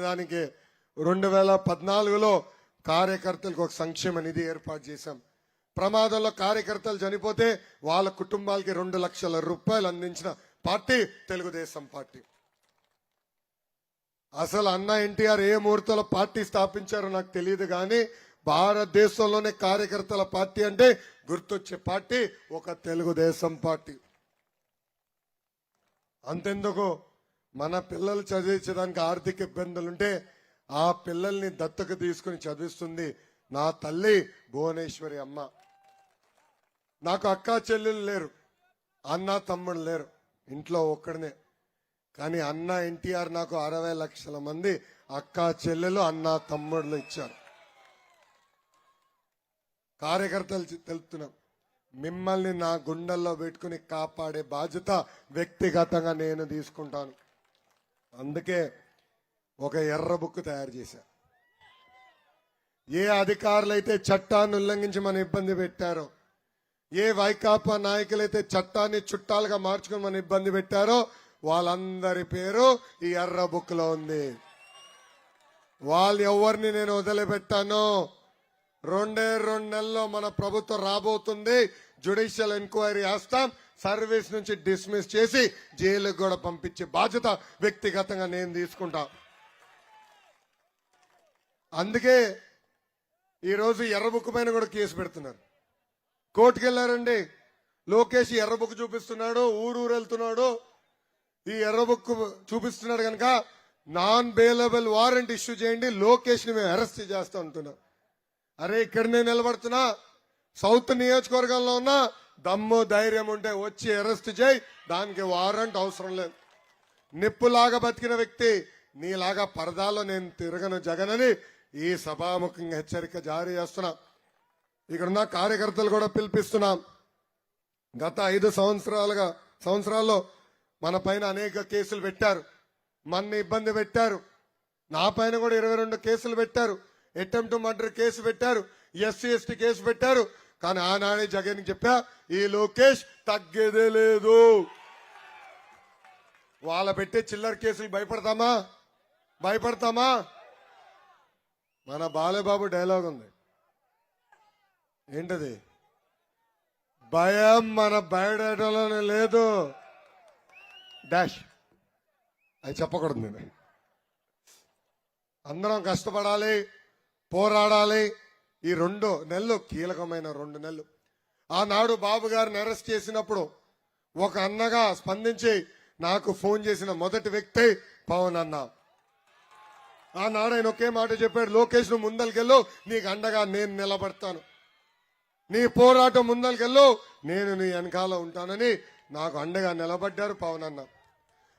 దానికి 2014లో కార్యకర్తలకు ఒక సంక్షేమ నిధి ఏర్పాటు చేశాం. ప్రమాదంలో కార్యకర్తలు చనిపోతే వాళ్ళ కుటుంబాలకి 2 లక్షల రూపాయలు అందించిన పార్టీ తెలుగుదేశం పార్టీ. అసలు అన్న ఎన్టీఆర్ ఏ ముహూర్తంలో పార్టీ స్థాపించారో నాకు తెలియదు, కానీ భారతదేశంలోనే కార్యకర్తల పార్టీ అంటే గుర్తొచ్చే పార్టీ ఒక తెలుగుదేశం పార్టీ. అంతెందుకు, మన పిల్లలు చదివించడానికి ఆర్థిక ఇబ్బందులుంటే ఆ పిల్లల్ని దత్తకు తీసుకుని చదివిస్తుంది నా తల్లి భువనేశ్వరి అమ్మ. నాకు అక్కా చెల్లెలు లేరు, అన్న తమ్ముడు లేరు, ఇంట్లో ఒక్కడనే. కానీ అన్న ఎన్టీఆర్ నాకు 60 లక్షల మంది అక్కా చెల్లెలు అన్న తమ్ముళ్ళు ఇచ్చారు. కార్యకర్తలు తెలుపుతున్నాం, మిమ్మల్ని నా గుండెల్లో పెట్టుకుని కాపాడే బాధ్యత వ్యక్తిగతంగా నేను తీసుకుంటాను. అందుకే ఒక ఎర్ర బుక్ తయారు చేశా. ఏ అధికారులైతే చట్టాన్ని ఉల్లంఘించి మన ఇబ్బంది పెట్టారో, ఏ వైకాపా నాయకులైతే చట్టాన్ని చుట్టాలుగా మార్చుకుని మన ఇబ్బంది పెట్టారో వాళ్ళందరి పేరు ఈ ఎర్ర బుక్ లో ఉంది. వాళ్ళు ఎవరిని నేను వదిలిపెట్టాను. 2 నెలల్లో మన ప్రభుత్వం రాబోతుంది. జ్యుడిషియల్ ఎంక్వైరీ చేస్తాం, సర్వీస్ నుంచి డిస్మిస్ చేసి జైలుకు కూడా పంపించే బాధ్యత వ్యక్తిగతంగా నేను తీసుకుంటా. అందుకే ఈరోజు ఎర్ర బుక్ పైన కూడా కేసు పెడుతున్నారు. కోర్టుకు వెళ్ళారండి. లోకేష్ ఎర్ర బుక్ చూపిస్తున్నాడు, ఊరు వెళ్తున్నాడు, ఈ ఎర్ర బుక్ చూపిస్తున్నాడు కనుక నాన్ బెయిలబుల్ వారెంట్ ఇష్యూ చేయండి, లోకేష్ ని మేము అరెస్ట్ చేస్తా అంటున్నాం. అరే, ఇక్కడ నేను నిలబడుతున్నా, సౌత్ నియోజకవర్గంలో ఉన్నా, దమ్ము ధైర్యం ఉంటే వచ్చి అరెస్ట్ చేయి, దానికి వారెంట్ అవసరం లేదు. నిప్పులాగా బతికిన వ్యక్తి, నీలాగా పరదాలో నేను తిరగను జగనని ఈ సభాముఖంగా హెచ్చరిక జారీ చేస్తున్నా. ఇక్కడున్న కార్యకర్తలు కూడా పిలిపిస్తున్నాం. గత 5 సంవత్సరాల్లో మన పైన అనేక కేసులు పెట్టారు, మన ఇబ్బంది పెట్టారు. నా పైన కూడా 22 కేసులు పెట్టారు. అటెంప్ట్ మర్డర్ కేసు పెట్టారు, SC/ST కేసు పెట్టారు. కానీ ఆనాడే జగన్ చెప్పా, ఈ లోకేష్ తగ్గేదే లేదు. వాళ్ళ పెట్టే చిల్లర కేసులు భయపడతామా? మన బాలబాబు డైలాగ్ ఉంది, ఏంటది? భయం మన బయోడేటాలోనే లేదు డాష్. అది చెప్పకూడదు. నేను అందరం కష్టపడాలి, పోరాడాలి. ఈ 2 నెలలు కీలకమైన 2 నెలలు. ఆనాడు బాబు గారిని అరెస్ట్ చేసినప్పుడు ఒక అన్నగా స్పందించి నాకు ఫోన్ చేసిన మొదటి వ్యక్తి పవన్ అన్న. ఆనాడు ఆయన ఒకే మాట చెప్పాడు, లోకేష్ ను ముందరికెళ్ళు, నీకు అండగా నేను నిలబడతాను, నీ పోరాటం ముందరికెళ్ళు, నేను నీ వెనకాల ఉంటానని నాకు అండగా నిలబడ్డారు పవన్ అన్న.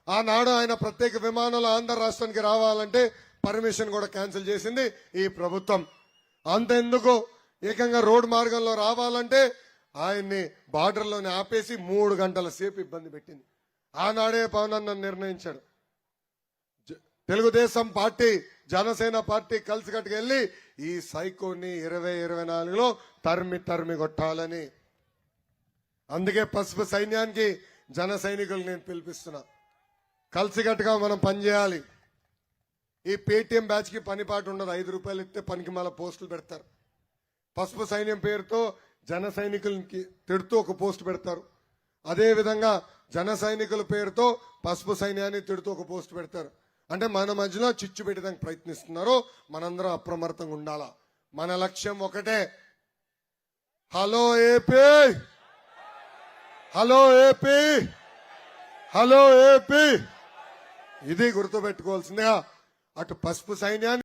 ఆనాడు ఆయన ప్రత్యేక విమానంలో ఆంధ్ర రాష్ట్రానికి రావాలంటే పర్మిషన్ కూడా క్యాన్సిల్ చేసింది ఈ ప్రభుత్వం. అంతెందుకు, ఏకంగా రోడ్ మార్గంలో రావాలంటే ఆయన్ని బార్డర్లోనే ఆపేసి 3 గంటల సేపు ఇబ్బంది పెట్టింది. ఆనాడే పవన్ అన్న నిర్ణయించాడు, తెలుగుదేశం పార్టీ జనసేన పార్టీ కలిసికట్టుకు వెళ్ళి ఈ సైకోని 2024లో తరిమి కొట్టాలని. అందుకే పసుపు సైన్యానికి జన సైనికులు నేను పిలిపిస్తున్నా, కలిసికట్టుగా మనం పనిచేయాలి. ఈ పేటీఎం బ్యాచ్ కి పనిపాటు ఉండదు. 5 రూపాయలు ఇస్తే పనికి మళ్ళీ పోస్టులు పెడతారు. పసుపు సైన్యం పేరుతో జన సైనికులకి తిడుతూ ఒక పోస్ట్ పెడతారు. అదే విధంగా జన సైనికుల పేరుతో పసుపు సైన్యాన్ని తిడుతూ ఒక పోస్ట్ పెడతారు. అంటే మన మధ్యలో చిచ్చు పెట్టడానికి ప్రయత్నిస్తున్నారు. మనందరం అప్రమత్తంగా ఉండాలా. మన లక్ష్యం ఒకటే, hello AP, hello AP, hello AP. ఇది గుర్తుపెట్టుకోవాల్సిందిగా అటు పసుపు సైన్యాన్ని